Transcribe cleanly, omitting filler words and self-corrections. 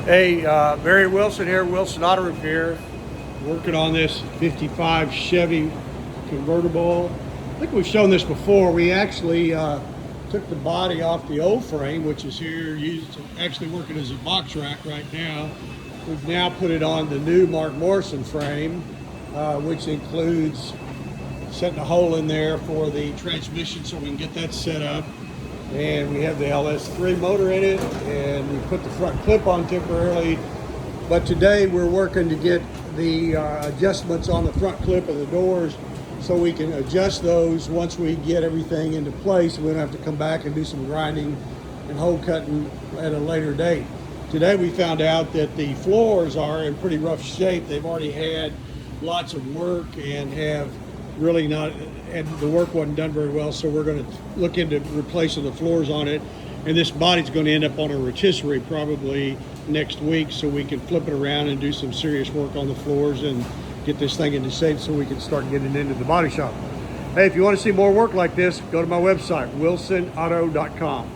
Hey, Barry Wilson here, Wilson Auto Repair, working on this 55 Chevy convertible. I think we've shown this before. We actually took the body off the old frame, which is here, actually working as a box rack right now. We've now put it on the new Mark Morrison frame, which includes setting a hole in there for the transmission so we can get that set up. And we have the LS3 motor in it, and we put the front clip on temporarily. But today we're working to get the adjustments on the front clip of the doors so we can adjust those once we get everything into place. We don't have to come back and do some grinding and hole cutting at a later date. Today we found out that the floors are in pretty rough shape. They've already had lots of work and have really not, and the work wasn't done very well, so we're going to look into replacing the floors on it. And this body's going to end up on a rotisserie probably next week, so we can flip it around and do some serious work on the floors and get this thing into shape so we can start getting into the body shop. Hey, if you want to see more work like this, go to my website, wilsonauto.com.